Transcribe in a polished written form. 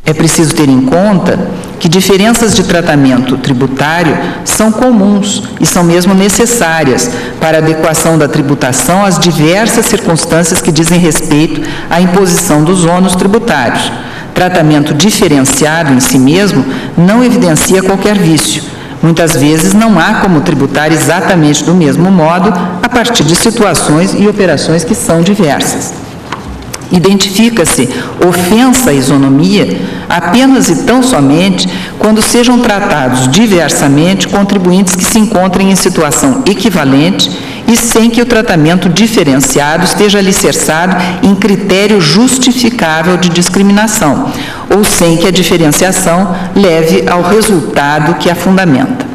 É preciso ter em conta que diferenças de tratamento tributário são comuns e são mesmo necessárias para a adequação da tributação às diversas circunstâncias que dizem respeito à imposição dos ônus tributários. Tratamento diferenciado em si mesmo não evidencia qualquer vício. Muitas vezes não há como tributar exatamente do mesmo modo a partir de situações e operações que são diversas. Identifica-se ofensa à isonomia apenas e tão somente quando sejam tratados diversamente contribuintes que se encontrem em situação equivalente e sem que o tratamento diferenciado esteja alicerçado em critério justificável de discriminação, ou sem que a diferenciação leve ao resultado que a fundamenta.